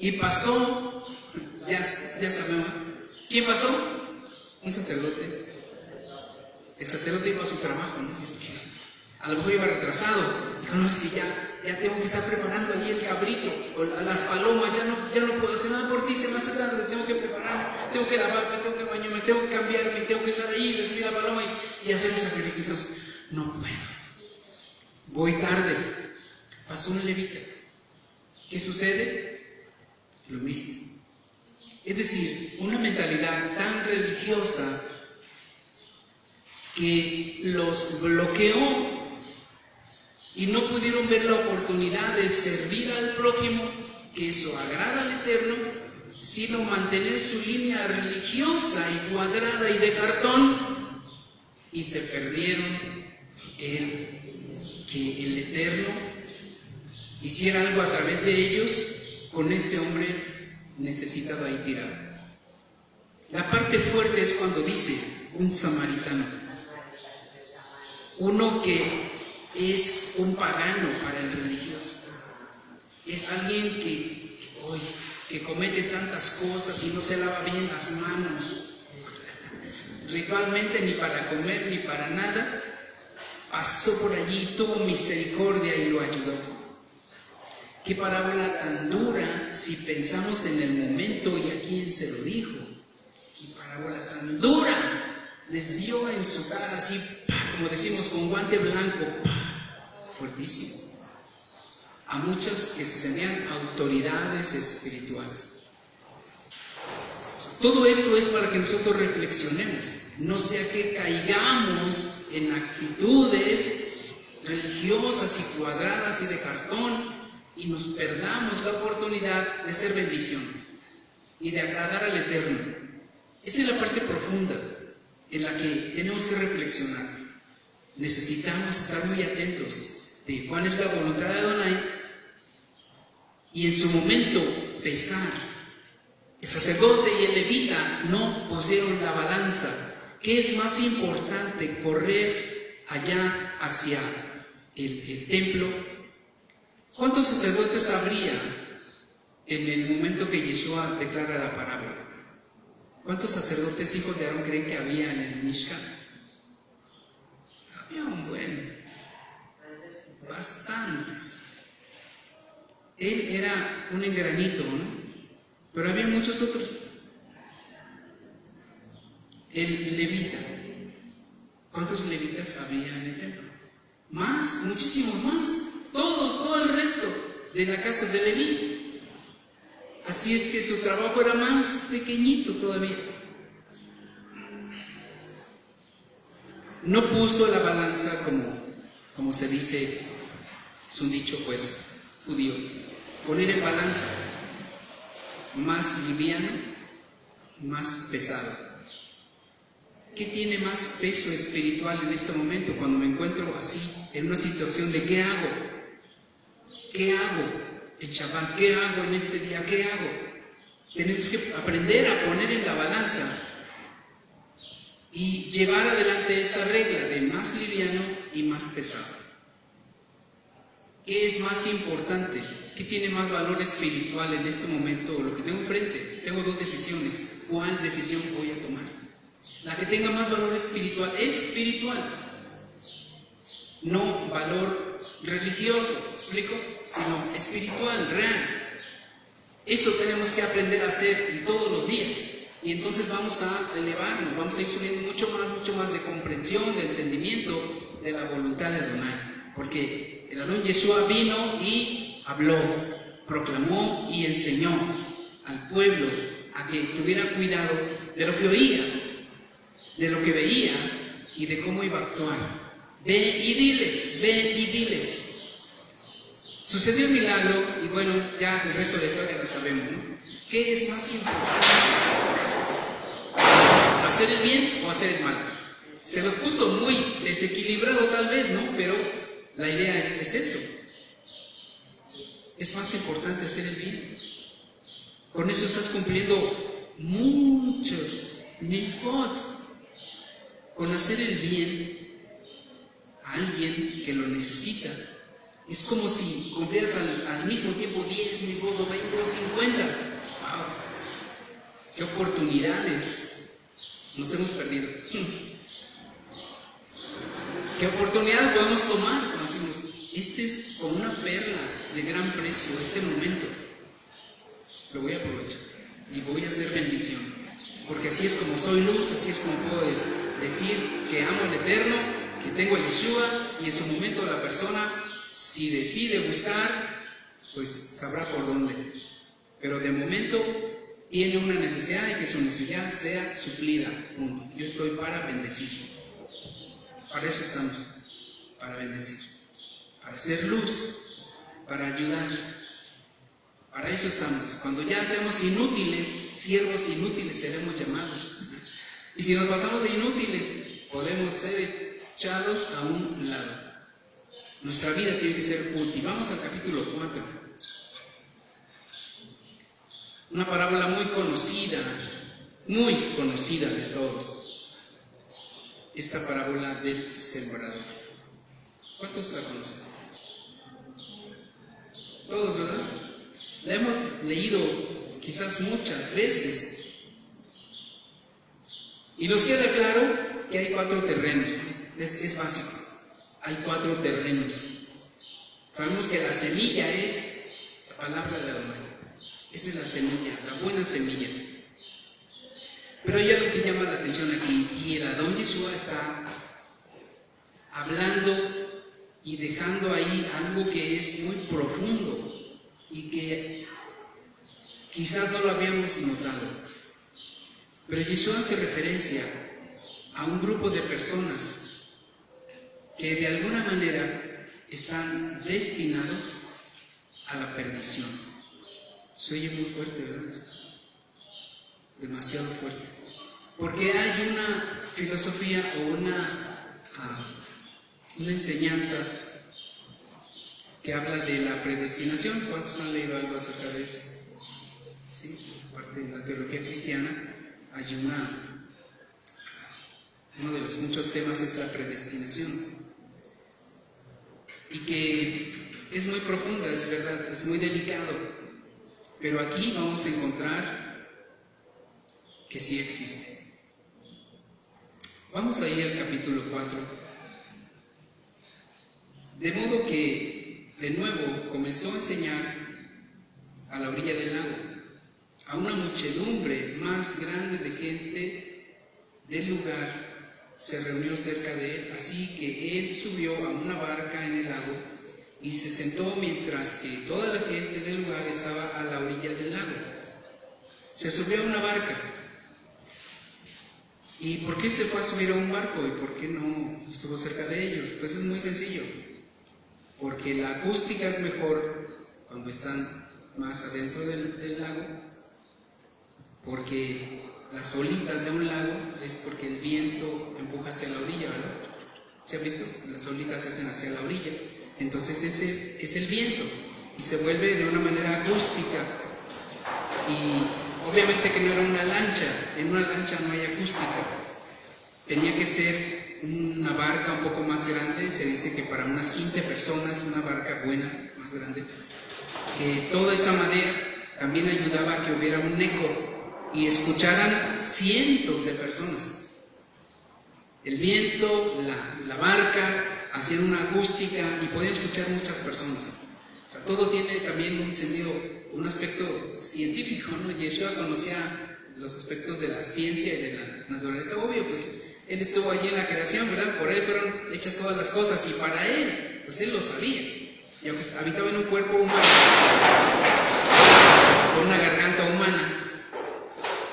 Y pasó, ya sabemos, ¿quién pasó? Un sacerdote. El sacerdote iba a su trabajo, ¿no? Es que a lo mejor iba retrasado. Dijo, no, es que ya tengo que estar preparando ahí el cabrito o las palomas, ya no puedo hacer nada por ti, se me hace tarde, tengo que prepararme, tengo que lavarme, tengo que bañarme, tengo que cambiarme, tengo que estar ahí, recibir la paloma y hacer el sacrificio. Entonces, no puedo. Voy tarde. Pasó un levita. ¿Qué sucede? Lo mismo. Es decir, una mentalidad tan religiosa que los bloqueó y no pudieron ver la oportunidad de servir al prójimo, que eso agrada al Eterno, sino mantener su línea religiosa y cuadrada y de cartón, y se perdieron que el Eterno hiciera algo a través de ellos con ese hombre necesitado ahí tirado. La parte fuerte es cuando dice un samaritano, uno que es un pagano para el religioso, es alguien que comete tantas cosas y no se lava bien las manos, ritualmente ni para comer ni para nada, pasó por allí, tuvo misericordia y lo ayudó. Qué parábola tan dura si pensamos en el momento, y aquí él se lo dijo. Qué parábola tan dura, les dio en su cara así, como decimos, con guante blanco, fuertísimo. A muchas que se sentían autoridades espirituales. Todo esto es para que nosotros reflexionemos, no sea que caigamos en actitudes religiosas y cuadradas y de cartón y nos perdamos la oportunidad de ser bendición y de agradar al Eterno. Esa es la parte profunda en la que tenemos que reflexionar. Necesitamos estar muy atentos de cuál es la voluntad de Adonai y en su momento pesar. El sacerdote y el levita no pusieron la balanza. ¿Qué es más importante? ¿Correr allá hacia el templo? ¿Cuántos sacerdotes habría en el momento que Yeshua declara la parábola? ¿Cuántos sacerdotes hijos de Aarón creen que había en el Mishkan? Había un buen, bastantes. Él era un engranito, ¿no? Pero había muchos otros. El levita. ¿Cuántos levitas había en el templo? Más, muchísimos más. Todo el resto de la casa de Leví. Así es que su trabajo era más pequeñito todavía. No puso la balanza como se dice, es un dicho pues judío, poner en balanza más liviano, más pesado. ¿Qué tiene más peso espiritual en este momento cuando me encuentro así, en una situación de ¿qué hago? ¿Qué hago en Shabbat? ¿Qué hago en este día? ¿Qué hago? Tenemos que aprender a poner en la balanza y llevar adelante esta regla de más liviano y más pesado. ¿Qué es más importante? ¿Qué tiene más valor espiritual en este momento? Lo que tengo enfrente. Tengo dos decisiones. ¿Cuál decisión voy a tomar? La que tenga más valor espiritual, no valor religioso, ¿explico? Sino espiritual, real. Eso tenemos que aprender a hacer todos los días. Y entonces vamos a elevarnos, vamos a ir subiendo mucho más de comprensión, de entendimiento de la voluntad de Adonai. Porque el Adón Yeshua vino y habló, proclamó y enseñó al pueblo a que tuviera cuidado de lo que oía, de lo que veía y de cómo iba a actuar. Ve y diles. Sucedió el milagro y bueno, ya el resto de la historia la sabemos, ¿no? ¿Qué es más importante? ¿Hacer el bien o hacer el mal? Se los puso muy desequilibrado tal vez, ¿no? Pero la idea es eso. Es más importante hacer el bien. Con eso estás cumpliendo muchos mitzvot. Con hacer el bien a alguien que lo necesita, Es como si cumplieras al mismo tiempo 10, mis votos, 20 o 50. ¡Wow! ¡Qué oportunidades nos hemos perdido! ¿Qué oportunidades podemos tomar cuando decimos, este es como una perla de gran precio, este momento? Lo voy a aprovechar y voy a hacer bendición. Porque así es como soy luz, así es como puedo decir que amo al Eterno, que tengo a Yeshua, y en su momento la persona, si decide buscar, pues sabrá por dónde. Pero de momento tiene una necesidad y que su necesidad sea suplida. Punto. Yo estoy para bendecir. Para eso estamos, para bendecir, para ser luz, para ayudar. Para eso estamos. Cuando ya seamos inútiles, siervos inútiles seremos llamados. Y si nos pasamos de inútiles, podemos ser echados a un lado. Nuestra vida tiene que ser útil. Vamos al capítulo 4. Una parábola muy conocida de todos. Esta parábola del sembrador. ¿Cuántos la conocen? Todos, ¿verdad? La hemos leído quizás muchas veces. Y nos queda claro que hay 4 terrenos. Es básico. Hay 4 terrenos. Sabemos que la semilla es la palabra de Adonai. Esa es la semilla, la buena semilla. Pero hay algo que llama la atención aquí, y el Adón Yeshua está hablando y dejando ahí algo que es muy profundo y que quizás no lo habíamos notado. Pero Yeshua hace referencia a un grupo de personas que de alguna manera están destinados a la perdición. Se oye muy fuerte, ¿verdad? Esto. Demasiado fuerte. Porque hay una filosofía o una enseñanza que habla de la predestinación. ¿Cuántos han leído algo acerca de eso? Sí, parte de la teología cristiana hay uno de los muchos temas es la predestinación. Y que es muy profunda, es verdad, es muy delicado. Pero aquí vamos a encontrar que sí existe. Vamos a ir al capítulo 4. De modo que, de nuevo, comenzó a enseñar a la orilla del lago, a una muchedumbre más grande de gente del lugar se reunió cerca de él, así que él subió a una barca en el lago y se sentó mientras que toda la gente del lugar estaba a la orilla del lago. Se subió a una barca. ¿Y por qué se fue a subir a un barco y por qué no estuvo cerca de ellos? Pues es muy sencillo, porque la acústica es mejor cuando están más adentro del lago, porque las olitas de un lago es porque el viento empuja hacia la orilla, ¿verdad? ¿Se ha visto? Las olitas se hacen hacia la orilla, entonces ese es el viento y se vuelve de una manera acústica. Y obviamente que no era una lancha, en una lancha no hay acústica, tenía que ser una barca un poco más grande, se dice que para unas 15 personas, una barca buena, más grande, que toda esa madera también ayudaba a que hubiera un eco y escucharan cientos de personas. El viento, la barca, hacían una acústica y podían escuchar muchas personas. O sea, todo tiene también un sentido, un aspecto científico, ¿no? Yeshua conocía los aspectos de la ciencia y de la naturaleza, obvio, pues él estuvo allí en la creación, ¿verdad? Por él fueron hechas todas las cosas y para él, pues él lo sabía. Y aunque habitaba en un cuerpo humano, con una garganta humana,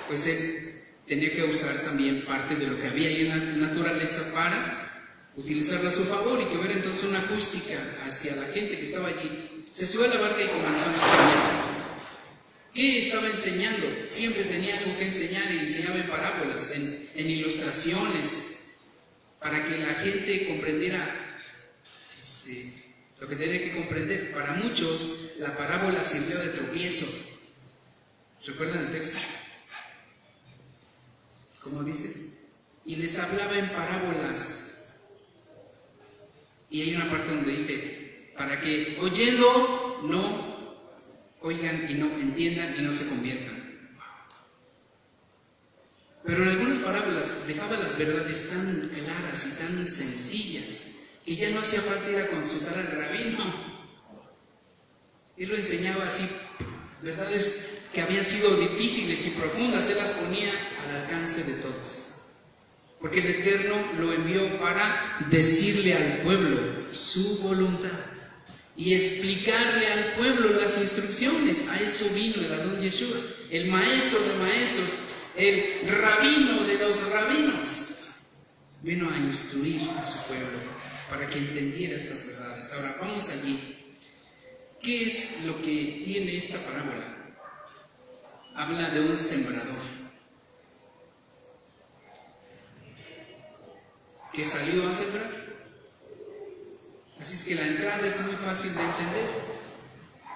pues él tenía que usar también parte de lo que había ahí en la naturaleza para utilizarla a su favor y que hubiera entonces una acústica hacia la gente que estaba allí. Se subió a la barca y comenzó a enseñar. ¿Qué estaba enseñando? Siempre tenía algo que enseñar y enseñaba en parábolas, en ilustraciones, para que la gente comprendiera lo que tenía que comprender. Para muchos, la parábola sirvió de tropiezo. ¿Recuerdan el texto? Como dice, y les hablaba en parábolas. Y hay una parte donde dice, para que oyendo no oigan y no entiendan y no se conviertan. Pero en algunas parábolas dejaba las verdades tan claras y tan sencillas que ya no hacía falta ir a consultar al rabino. Él lo enseñaba así, verdades que habían sido difíciles y profundas, él las ponía al alcance de todos. Porque el Eterno lo envió para decirle al pueblo su voluntad y explicarle al pueblo las instrucciones. A eso vino el Adón Yeshua, el maestro de maestros, el rabino de los rabinos. Vino a instruir a su pueblo para que entendiera estas verdades. Ahora, vamos allí. ¿Qué es lo que tiene esta parábola? Habla de un sembrador que salió a sembrar. Así es que la entrada es muy fácil de entender.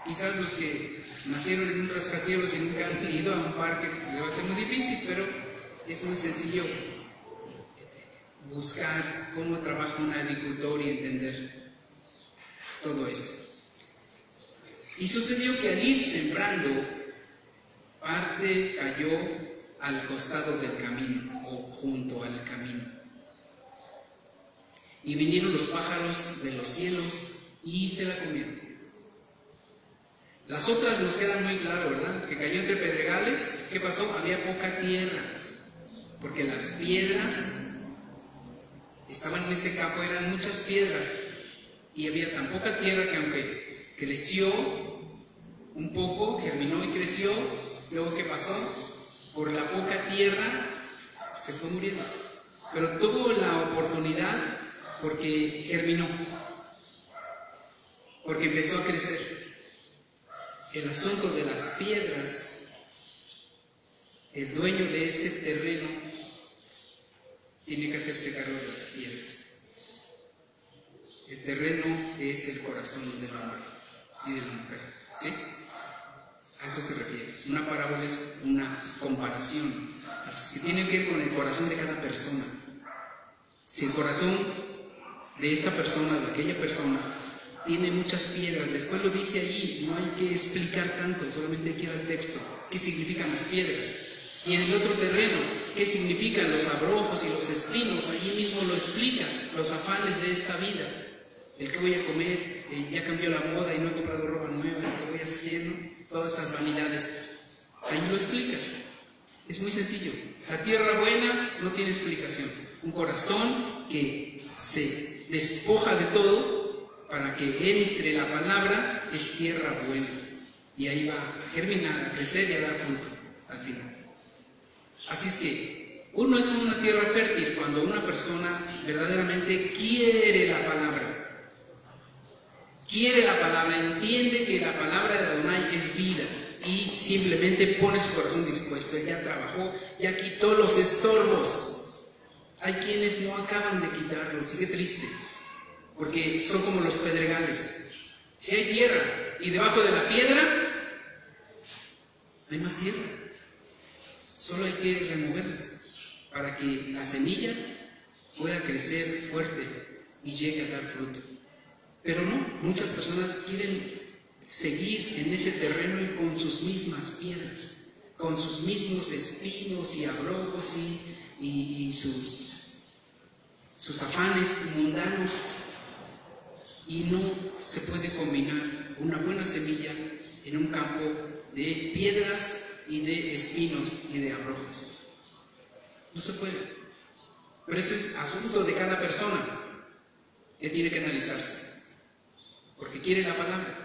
Quizás los que nacieron en un rascacielos y nunca han ido a un parque le va a ser muy difícil, pero es muy sencillo buscar cómo trabaja un agricultor y entender todo esto. Y sucedió que al ir sembrando, parte cayó al costado del camino o junto al camino. Y vinieron los pájaros de los cielos y se la comieron. Las otras nos quedan muy claro, ¿verdad? Que cayó entre pedregales. ¿Qué pasó? Había poca tierra, porque las piedras estaban en ese campo, eran muchas piedras, y había tan poca tierra que aunque creció un poco, germinó y creció, luego ¿qué pasó? Por la poca tierra se fue muriendo. Pero tuvo la oportunidad porque germinó, porque empezó a crecer. El asunto de las piedras, el dueño de ese terreno tiene que hacerse cargo de las piedras. El terreno es el corazón del hombre y de la mujer, ¿sí? A eso se refiere. Una parábola es una comparación. Así que tiene que ver con el corazón de cada persona. Si el corazón de esta persona, de aquella persona, tiene muchas piedras, después lo dice allí, no hay que explicar tanto, solamente hay que ir al texto. ¿Qué significan las piedras? Y en el otro terreno, ¿qué significan los abrojos y los espinos? Allí mismo lo explica, los afanes de esta vida. El que voy a comer, ya cambió la moda y no he comprado ropa nueva, el que voy a hacer, ¿no? Todas esas vanidades. Ahí lo explica. Es muy sencillo. La tierra buena no tiene explicación. Un corazón que se despoja de todo para que entre la palabra es tierra buena. Y ahí va a germinar, a crecer y a dar fruto al final. Así es que uno es una tierra fértil cuando una persona verdaderamente quiere la palabra. Quiere la palabra, entiende que la palabra de Adonai es vida y simplemente pone su corazón dispuesto. Él ya trabajó, ya quitó los estorbos. Hay quienes no acaban de quitarlos, y qué triste, porque son como los pedregales. Si hay tierra y debajo de la piedra hay más tierra, solo hay que removerlas para que la semilla pueda crecer fuerte y llegue a dar fruto. Pero no, muchas personas quieren seguir en ese terreno y con sus mismas piedras, con sus mismos espinos y abrojos y sus afanes mundanos, y no se puede combinar una buena semilla en un campo de piedras y de espinos y de abrojos. No se puede. Pero eso es asunto de cada persona. Él tiene que analizarse, porque quiere la palabra.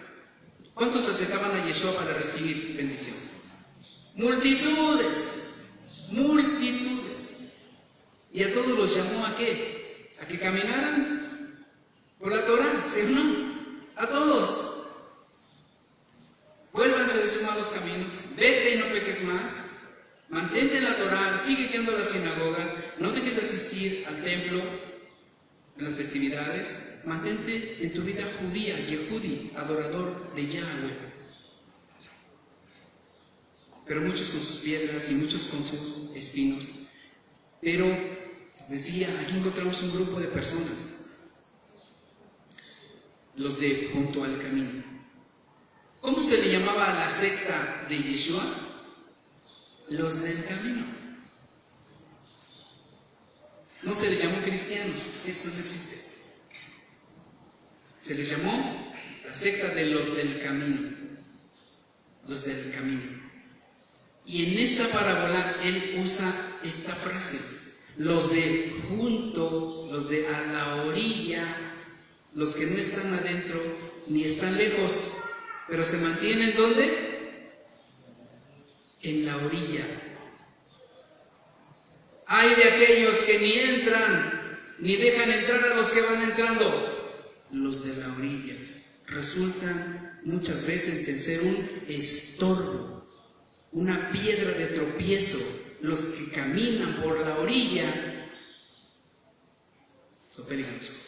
¿Cuántos se acercaban a Yeshua para recibir bendición? Multitudes, multitudes. Y a todos los llamó ¿a qué? A que caminaran por la Torah, ¿sí o no? A todos. Vuélvanse de sus malos caminos, vete y no peques más, mantente en la Torah, sigue yendo a la sinagoga, no dejes de asistir al templo en las festividades, mantente en tu vida judía, Yehudi, adorador de Yahweh. Pero muchos con sus piedras y muchos con sus espinos. Pero decía, aquí encontramos un grupo de personas. los de junto al camino. ¿Cómo se le llamaba a la secta de Yeshua? Los del camino. No se les llamó cristianos, eso no existe. Se les llamó la secta de los del camino. Los del camino. Y en esta parábola él usa esta frase: los de junto, los de a la orilla, los que no están adentro ni están lejos, pero se mantienen ¿dónde? En la orilla. Hay de aquellos que ni entran, ni dejan entrar a los que van entrando. Los de la orilla resultan muchas veces en ser un estorbo, una piedra de tropiezo. Los que caminan por la orilla son peligrosos.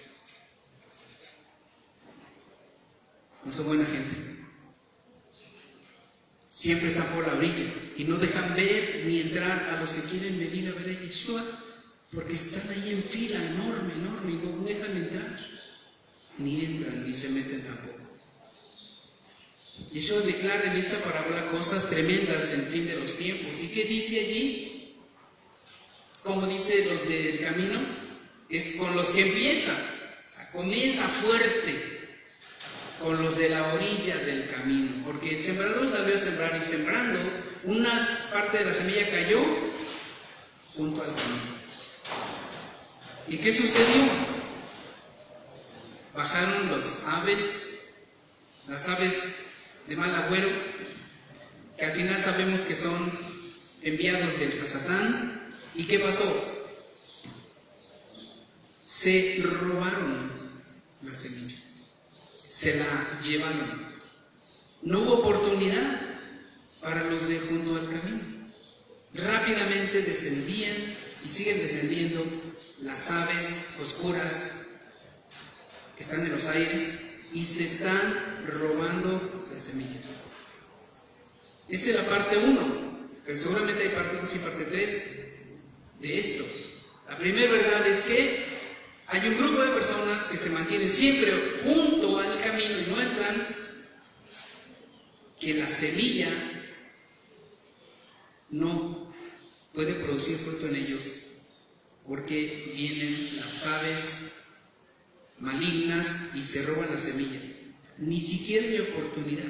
No son buena gente. Siempre están por la orilla y no dejan ver ni entrar a los que quieren venir a ver a Yeshua, porque están ahí en fila enorme, enorme, y no dejan entrar. Ni entran ni se meten tampoco. Yeshua declara en esta parábola cosas tremendas en fin de los tiempos. ¿Y qué dice allí? Como dice los del camino, es con los que empieza. O sea, comienza fuerte con los de la orilla del camino, porque el sembrador sabía sembrar, y sembrando, una parte de la semilla cayó junto al camino. ¿Y qué sucedió? Bajaron las aves de mal agüero, que al final sabemos que son enviados del Satán. ¿Y qué pasó? Se robaron la semilla, se la llevaron. No hubo oportunidad para los de junto al camino. Rápidamente descendían y siguen descendiendo las aves oscuras que están en los aires y se están robando la semilla. Esa es la parte 1, pero seguramente hay parte 2 y parte 3 de esto. La primera verdad es que hay un grupo de personas que se mantienen siempre junto al camino y no entran, que la semilla no puede producir fruto en ellos porque vienen las aves malignas y se roban la semilla. Ni siquiera hay oportunidad.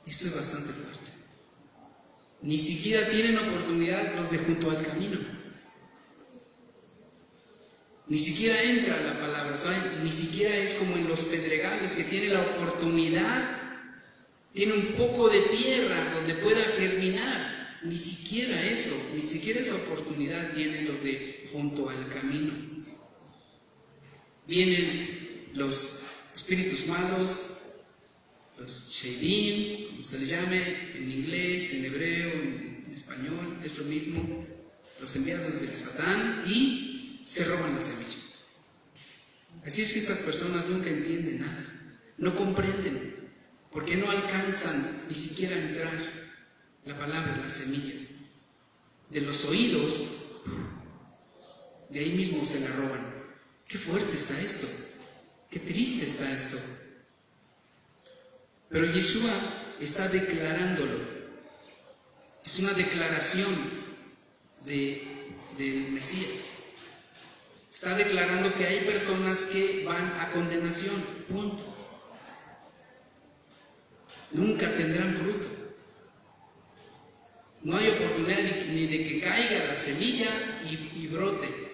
Esto es bastante fuerte. Ni siquiera tienen oportunidad los de junto al camino. Ni siquiera entra la palabra, ¿saben? Ni siquiera es como en los pedregales, que tiene la oportunidad, tiene un poco de tierra donde pueda germinar. Ni siquiera eso, ni siquiera esa oportunidad tienen los de junto al camino. Vienen los espíritus malos, los Sheidim, como se les llame en inglés, en hebreo, en español, es lo mismo, los enviados del Satán, y se roban la semilla. Así es que estas personas nunca entienden nada, no comprenden, porque no alcanzan ni siquiera a entrar la palabra, la semilla. De los oídos, de ahí mismo se la roban. Qué fuerte está esto, qué triste está esto. Pero Yeshua está declarándolo. Es una declaración del Mesías. Está declarando que hay personas que van a condenación, punto. Nunca tendrán fruto. No hay oportunidad ni de que caiga la semilla y brote.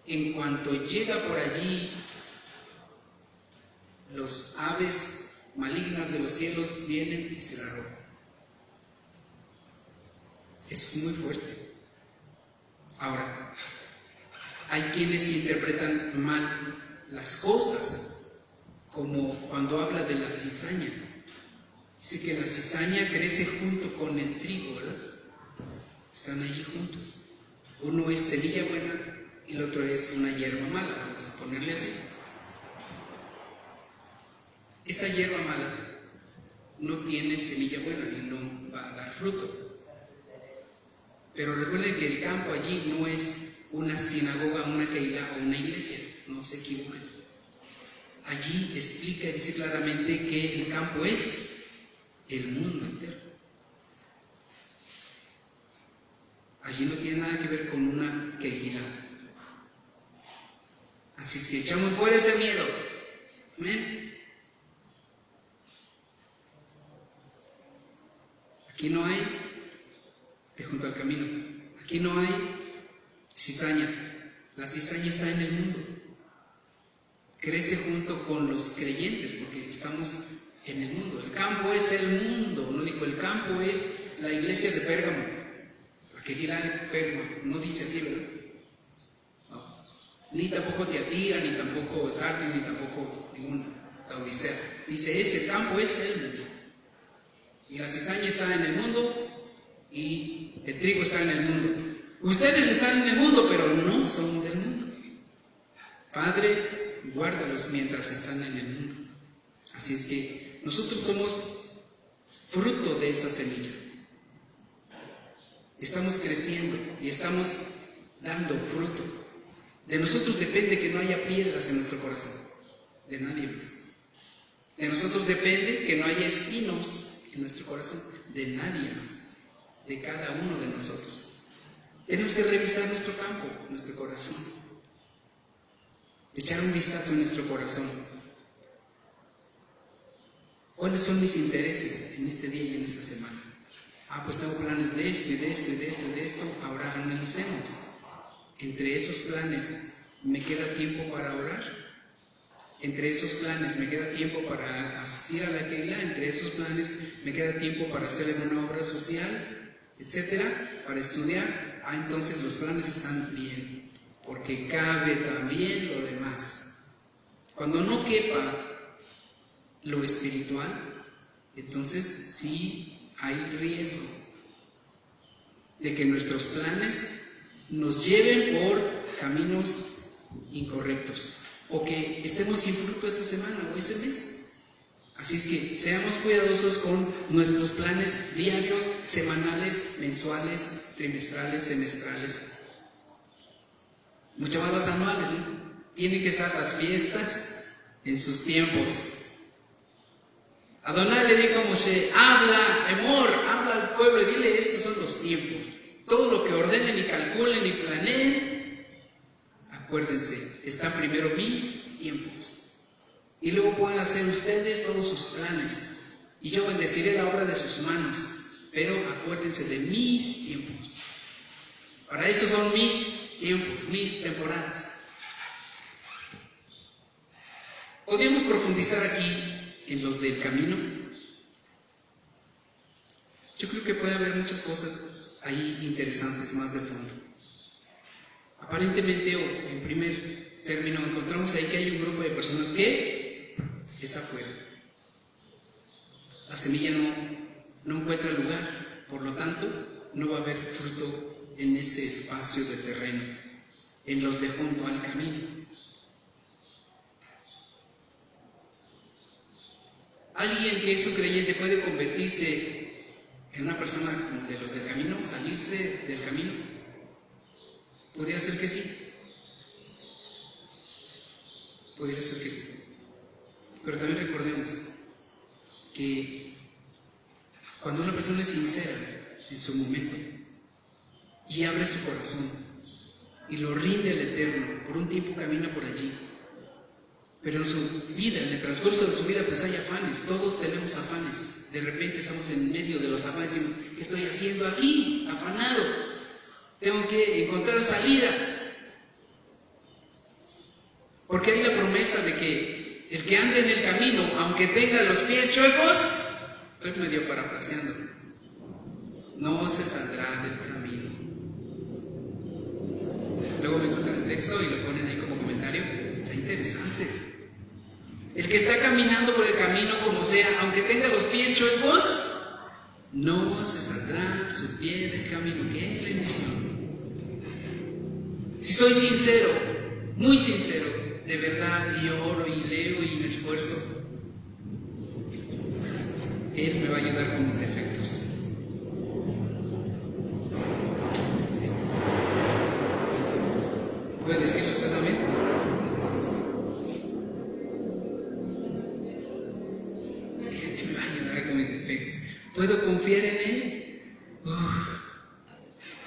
En cuanto llega por allí, los aves malignas de los cielos vienen y se la roban. Eso es muy fuerte. Ahora, hay quienes interpretan mal las cosas, como cuando habla de la cizaña. Dice que la cizaña crece junto con el trigo, ¿verdad? Están allí juntos. Uno es semilla buena y el otro es una hierba mala, vamos a ponerle así. Esa hierba mala no tiene semilla buena y no va a dar fruto. Pero recuerden que el campo allí no es una sinagoga, una keilá o una iglesia, no se equivoquen. allí explica y dice claramente que el campo es el mundo entero. Allí no tiene nada que ver con una quejilada. Así es que echamos fuera ese miedo. Amén. Aquí no hay de junto al camino. Aquí no hay cizaña. La cizaña está en el mundo. Crece junto con los creyentes porque estamos en el mundo. El campo es el mundo. No dijo el campo es la iglesia de Pérgamo. La que gira de Pérgamo. No dice así, ¿verdad? No. Ni tampoco Tiatira, ni tampoco Sardis, ni tampoco ninguna Laodicea. Dice ese campo es el mundo. Y la cizaña está en el mundo y el trigo está en el mundo. Ustedes están en el mundo, pero no son del mundo. Padre, guárdalos mientras están en el mundo. Así es que nosotros somos fruto de esa semilla. Estamos creciendo y estamos dando fruto. De nosotros depende que no haya piedras en nuestro corazón. De nadie más. De nosotros depende que no haya espinos en nuestro corazón, de nadie más, de cada uno de nosotros. Tenemos que revisar nuestro campo, nuestro corazón, echar un vistazo en nuestro corazón. ¿Cuáles son mis intereses en este día y en esta semana? Pues tengo planes de esto y de esto y de esto y de esto. Ahora analicemos. Entre esos planes, ¿me queda tiempo para orar? Entre esos planes me queda tiempo para asistir a la Keilah, entre esos planes me queda tiempo para hacer alguna obra social, etcétera, para estudiar. Entonces los planes están bien, porque cabe también lo demás. Cuando no quepa lo espiritual, entonces sí hay riesgo de que nuestros planes nos lleven por caminos incorrectos, o que estemos sin fruto esa semana o ese mes. Así es que seamos cuidadosos con nuestros planes diarios, semanales, mensuales, trimestrales, semestrales. Mucho más los anuales, ¿no? Tienen que estar las fiestas en sus tiempos. Adonai le dijo a Moshe: habla, Emor, habla al pueblo y dile, estos son los tiempos. Todo lo que ordenen y calculen y planeen, acuérdense, están primero mis tiempos. Y luego pueden hacer ustedes todos sus planes. Y yo bendeciré la obra de sus manos. Pero acuérdense de mis tiempos. Para eso son mis tiempos, mis temporadas. ¿Podríamos profundizar aquí en los del camino? Yo creo que puede haber muchas cosas ahí interesantes, más de fondo. Aparentemente, o en primer término, encontramos ahí que hay un grupo de personas que está fuera. La semilla no encuentra lugar, por lo tanto, no va a haber fruto en ese espacio de terreno, en los de junto al camino. Alguien que es un creyente puede convertirse en una persona de los del camino, salirse del camino. Podría ser que sí. Podría ser que sí. Pero también recordemos que cuando una persona es sincera en su momento y abre su corazón y lo rinde al Eterno, por un tiempo camina por allí. Pero en su vida, en el transcurso de su vida, pues hay afanes. Todos tenemos afanes. De repente estamos en medio de los afanes y decimos: ¿qué estoy haciendo aquí? Afanado. Tengo que encontrar salida. Porque hay la promesa de que el que ande en el camino, aunque tenga los pies chuecos, estoy medio parafraseando, no se saldrá del camino. Luego me encuentran el texto y lo ponen ahí como comentario. Está interesante. El que está caminando por el camino, como sea, aunque tenga los pies chuecos, no se saldrá su pie del camino. ¡Qué bendición! Si soy sincero, muy sincero, de verdad, y oro y leo y me esfuerzo, Él me va a ayudar con mis defectos. ¿Sí? ¿Puede decirlo usted también? ¿Puedo confiar en Él?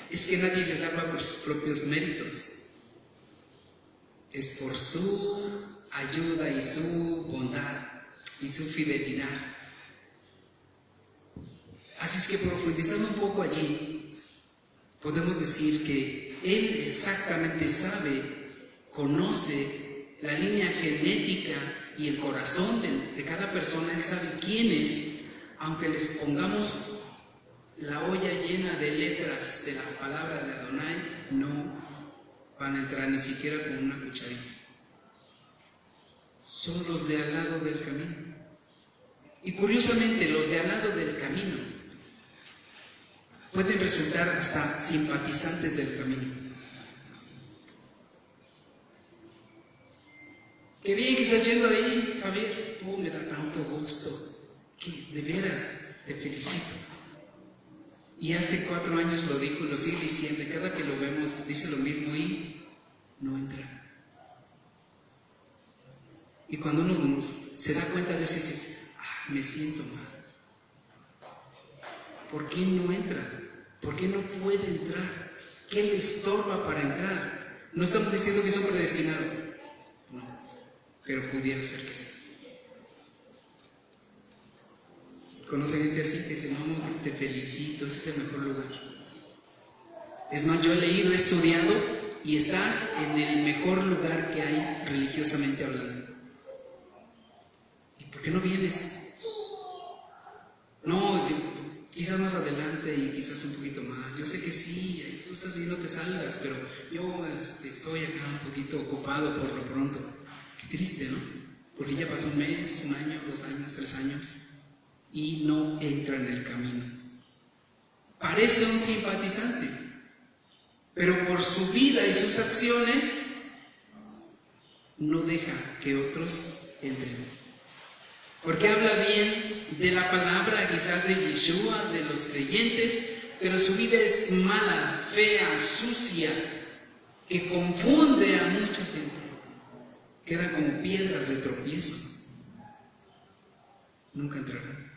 Es que nadie se salva por sus propios méritos. Es por su ayuda y su bondad y su fidelidad. Así es que profundizando un poco allí, podemos decir que Él exactamente sabe, conoce la línea genética y el corazón de cada persona. Él sabe quiénes, aunque les pongamos la olla llena de letras de las palabras de Adonai, no van a entrar ni siquiera con una cucharita. Son los de al lado del camino. Y curiosamente, los de al lado del camino pueden resultar hasta simpatizantes del camino. Qué bien que estás yendo ahí, Javier. Me da tanto gusto. Que de veras te felicito. Y hace 4 años lo dijo y lo sigue diciendo, y cada que lo vemos dice lo mismo y no entra. Y cuando uno se da cuenta de eso, dice, me siento mal. ¿Por qué no entra? ¿Por qué no puede entrar? ¿Qué le estorba para entrar? No estamos diciendo que son predestinados, no, pero pudiera ser que sí. ¿Conoce gente así que dice, no, te felicito, ese es el mejor lugar? Es más, yo he leído, he estudiado y estás en el mejor lugar que hay religiosamente hablando. ¿Y por qué no vienes? No, quizás más adelante y quizás un poquito más. Yo sé que sí, ahí tú estás viendo que salgas, pero yo estoy acá un poquito ocupado por lo pronto. Qué triste, ¿no? Porque ya pasó 1 mes, 1 año, 2 años, 3 años y no entra en el camino. Parece un simpatizante, pero por su vida y sus acciones no deja que otros entren. Porque habla bien de la palabra, quizás de Yeshua, de los creyentes, pero su vida es mala, fea, sucia, que confunde a mucha gente. Quedan como piedras de tropiezo. Nunca entrarán.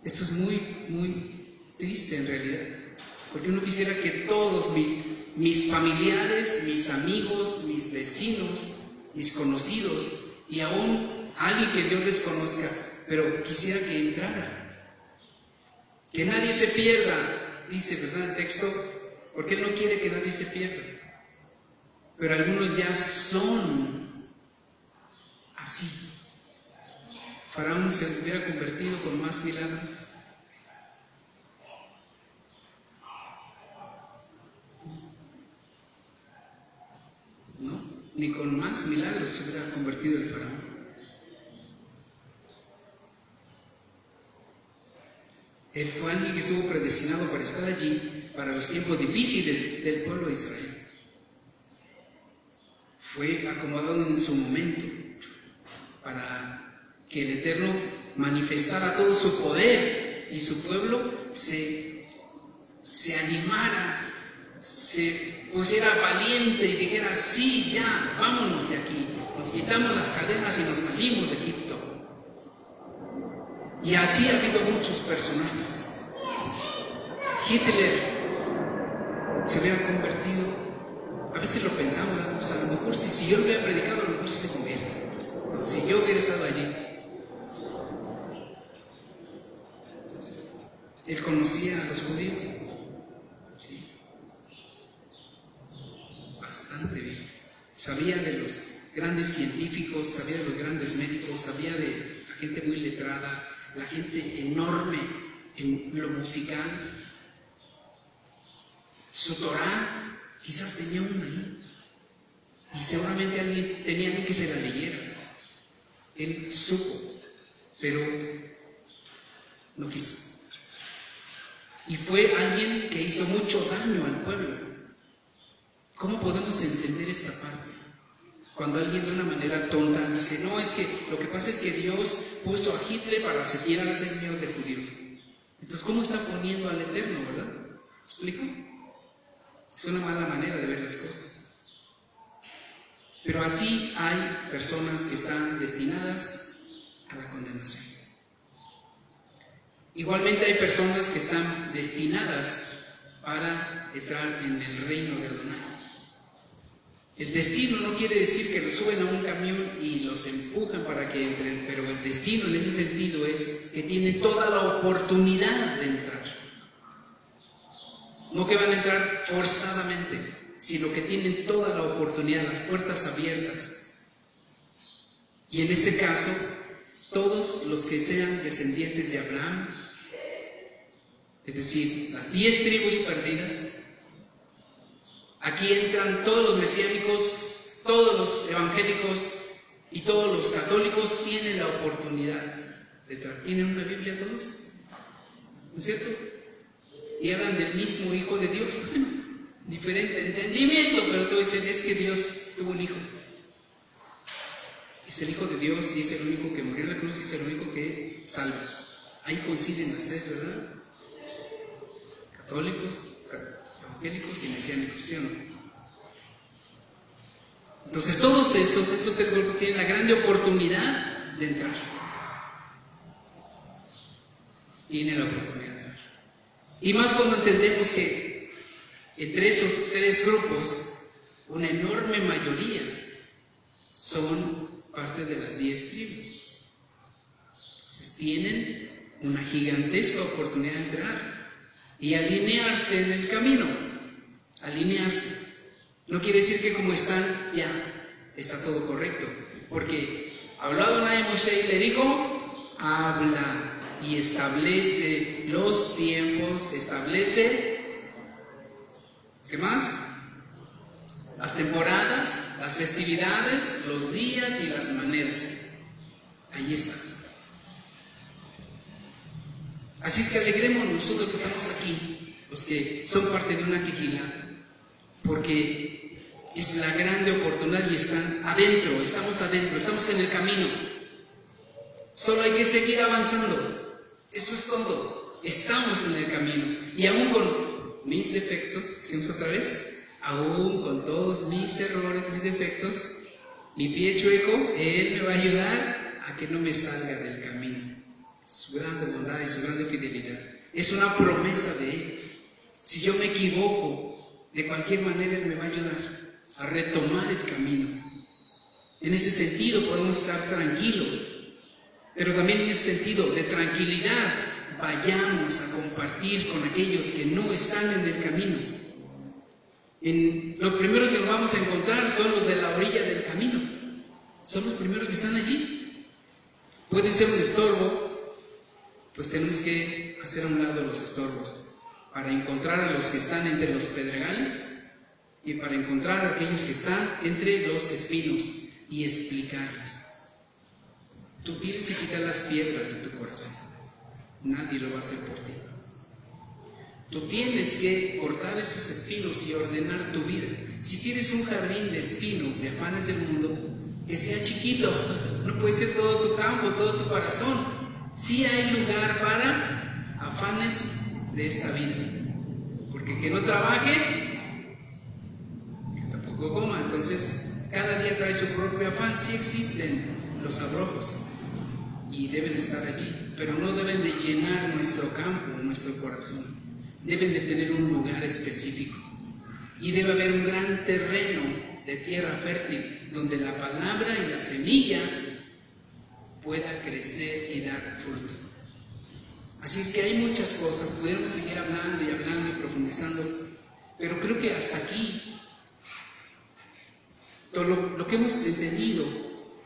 Esto es muy, muy triste en realidad, porque uno quisiera que todos mis familiares, mis amigos, mis vecinos, mis conocidos y aún alguien que Dios desconozca, pero quisiera que entrara, que nadie se pierda, dice, ¿verdad? El texto, porque Él no quiere que nadie se pierda, pero algunos ya son así. Faraón se hubiera convertido con más milagros. No, ni con más milagros se hubiera convertido el faraón. Él fue alguien que estuvo predestinado para estar allí para los tiempos difíciles del pueblo de Israel. Fue acomodado en su momento para que el Eterno manifestara todo su poder y su pueblo se animara, se pusiera valiente y dijera, sí, ya, vámonos de aquí, nos quitamos las cadenas y nos salimos de Egipto. Y así ha habido muchos personajes. Hitler se hubiera convertido, a veces lo pensamos, pues a lo mejor si yo lo hubiera predicado, a lo mejor sí se convierte, si yo hubiera estado allí. Él conocía a los judíos, sí, bastante bien. Sabía de los grandes científicos, sabía de los grandes médicos, sabía de la gente muy letrada, la gente enorme en lo musical. Su Torah, quizás tenía una ahí, y seguramente tenía alguien que se la leyera. Él supo, pero no quiso. Y fue alguien que hizo mucho daño al pueblo. ¿Cómo podemos entender esta parte? Cuando alguien de una manera tonta dice, no, es que lo que pasa es que Dios puso a Hitler para asesinar a los enemigos de judíos. Entonces, ¿cómo está poniendo al Eterno, verdad? ¿Me explico? Es una mala manera de ver las cosas. Pero así hay personas que están destinadas a la condenación. Igualmente hay personas que están destinadas para entrar en el reino de Adonai. El destino no quiere decir que los suben a un camión y los empujan para que entren, pero el destino en ese sentido es que tienen toda la oportunidad de entrar. No que van a entrar forzadamente, sino que tienen toda la oportunidad, las puertas abiertas. Y en este caso, todos los que sean descendientes de Abraham, es decir, las 10 tribus perdidas, aquí entran todos los mesiánicos, todos los evangélicos y todos los católicos tienen la oportunidad de entrar. ¿Tienen una Biblia todos? ¿No es cierto? Y hablan del mismo Hijo de Dios. Bueno, diferente entendimiento, pero todos dicen, es que Dios tuvo un hijo. Es el Hijo de Dios y es el único que murió en la cruz y es el único que salva. Ahí coinciden las tres, ¿verdad? Católicos, evangélicos y mesiánicos, ¿sí o no? Entonces todos estos tres grupos tienen la grande oportunidad de entrar. Tienen la oportunidad de entrar. Y más cuando entendemos que entre estos tres grupos, una enorme mayoría son parte de las 10 tribus. Entonces tienen una gigantesca oportunidad de entrar y alinearse en el camino. Alinearse. No quiere decir que como están, ya está todo correcto. Porque habló Adonai a Moshe y le dijo, habla y establece los tiempos, establece, ¿qué más? Las temporadas, las festividades, los días y las maneras. Ahí está. Así es que alegremos nosotros que estamos aquí, los que son parte de una quejila, porque es la grande oportunidad y están adentro, estamos en el camino. Solo hay que seguir avanzando. Eso es todo. Estamos en el camino. Y aún con mis defectos, decimos otra vez, aún con todos mis errores, mis defectos, mi pie chueco, Él me va a ayudar a que no me salga del camino. Su grande bondad y su grande fidelidad. Es una promesa de Él. Si yo me equivoco, de cualquier manera Él me va a ayudar a retomar el camino. En ese sentido podemos estar tranquilos. Pero también en ese sentido de tranquilidad, vayamos a compartir con aquellos que no están en el camino. Los primeros que nos vamos a encontrar son los de la orilla del camino. Son los primeros que están allí. Pueden ser un estorbo, pues tenemos que hacer a un lado los estorbos para encontrar a los que están entre los pedregales y para encontrar a aquellos que están entre los espinos y explicarles. Tú tienes que quitar las piedras de tu corazón. Nadie lo va a hacer por ti. Tú tienes que cortar esos espinos y ordenar tu vida. Si tienes un jardín de espinos, de afanes del mundo, que sea chiquito, no puede ser todo tu campo, todo tu corazón. Sí hay lugar para afanes de esta vida. Porque que no trabaje, que tampoco coma. Entonces, cada día trae su propio afán. Sí existen los abrojos y deben estar allí, pero no deben de llenar nuestro campo, nuestro corazón. Deben de tener un lugar específico y debe haber un gran terreno de tierra fértil donde la palabra y la semilla pueda crecer y dar fruto. Así es que hay muchas cosas, pudiéramos seguir hablando y profundizando, pero creo que hasta aquí todo lo que hemos entendido,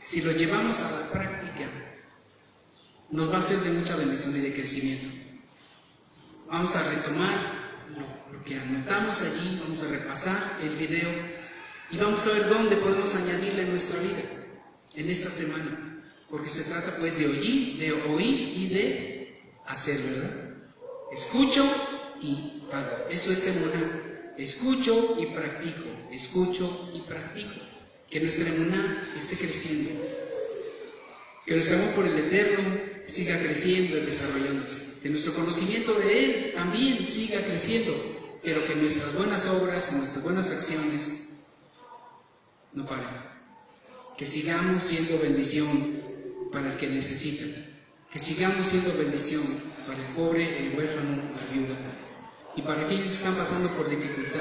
si lo llevamos a la práctica, nos va a ser de mucha bendición y de crecimiento. Vamos a retomar lo que anotamos allí, vamos a repasar el video y vamos a ver dónde podemos añadirle en nuestra vida en esta semana, porque se trata pues de oír y de hacer, ¿verdad? Escucho y hago. Eso es emuná. Escucho y practico. Escucho y practico. Que nuestra emuná esté creciendo. Que nuestro amor por el Eterno siga creciendo y desarrollándose. Que nuestro conocimiento de Él también siga creciendo. Pero que nuestras buenas obras y nuestras buenas acciones no paren. Que sigamos siendo bendición para el que necesita. Que sigamos siendo bendición para el pobre, el huérfano, la viuda. Y para aquellos que están pasando por dificultad,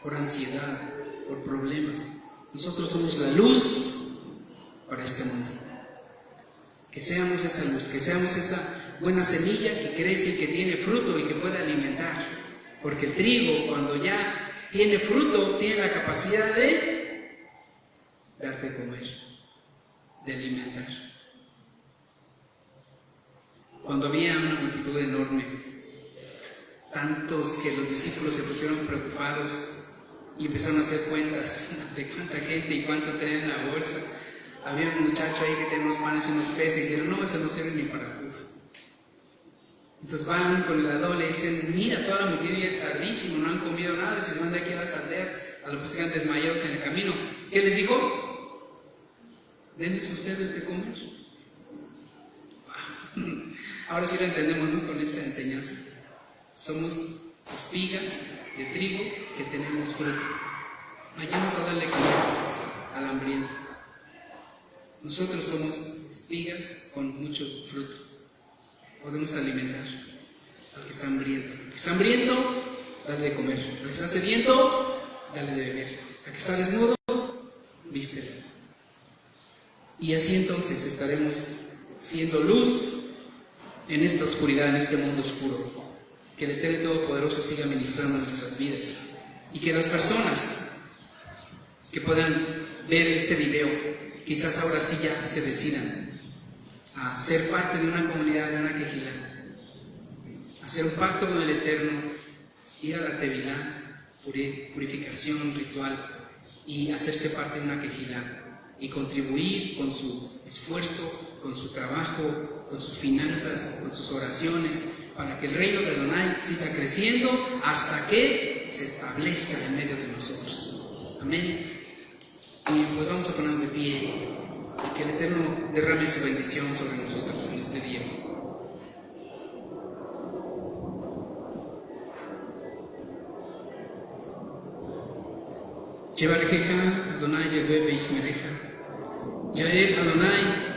por ansiedad, por problemas. Nosotros somos la luz para este mundo. Que seamos esa luz, que seamos esa buena semilla que crece y que tiene fruto y que puede alimentar. Porque el trigo, cuando ya tiene fruto, tiene la capacidad de darte de comer, de alimentar. Cuando había una multitud enorme, tantos que los discípulos se pusieron preocupados y empezaron a hacer cuentas de cuánta gente y cuánto tenían en la bolsa. Había un muchacho ahí que tenía unos panes y unos peces y dijeron, no, eso no sirve ni para puf. Entonces van con el dador, le dicen, mira, toda la multitud ya es tardísimo, no han comido nada, se van de aquí a las aldeas, a los que están desmayados en el camino. ¿Qué les dijo? Denles ustedes de comer. Ahora sí lo entendemos, ¿no? Con esta enseñanza. Somos espigas de trigo que tenemos fruto. Vayamos a darle comer al hambriento. Nosotros somos espigas con mucho fruto. Podemos alimentar al que está hambriento. Al que está hambriento, dale de comer. Al que está sediento, dale de beber. Al que está desnudo, vístelo. Y así entonces estaremos siendo luz en esta oscuridad, en este mundo oscuro. Que el Eterno Todopoderoso siga ministrando nuestras vidas. Y que las personas que puedan ver este video, quizás ahora sí ya se decidan a ser parte de una comunidad, de una quejilá, hacer un pacto con el Eterno, ir a la tevilá, purificación ritual, y hacerse parte de una quejilá, y contribuir con su esfuerzo, con su trabajo, con sus finanzas, con sus oraciones, para que el reino de Adonai siga creciendo hasta que se establezca en medio de nosotros. Amén. Y pues vamos a ponernos de pie y que el Eterno derrame su bendición sobre nosotros en este día. Yevarejeja Adonai Yahweh Beishmereja Yael Adonai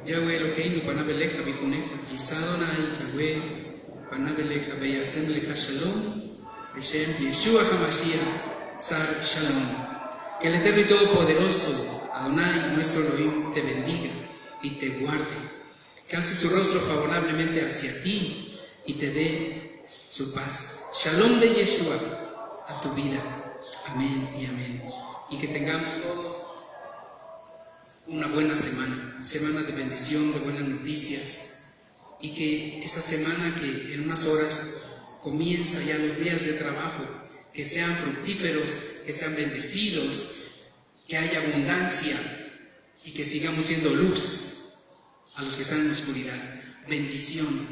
Yahweh Eloheinu Panabeleja Bijuneja Yisa Adonai Yahweh Panabeleja Beyasem Leja Shalom Beshem Yeshua HaMashiach Sar Shalom. Que el Eterno y Todopoderoso Adonai, nuestro Elohim, te bendiga y te guarde. Que alce su rostro favorablemente hacia ti y te dé su paz. Shalom de Yeshua a tu vida. Amén y amén. Y que tengamos todos una buena semana, semana de bendición, de buenas noticias. Y que esa semana que en unas horas comienza ya los días de trabajo, que sean fructíferos, que sean bendecidos, que haya abundancia y que sigamos siendo luz a los que están en la oscuridad. Bendición.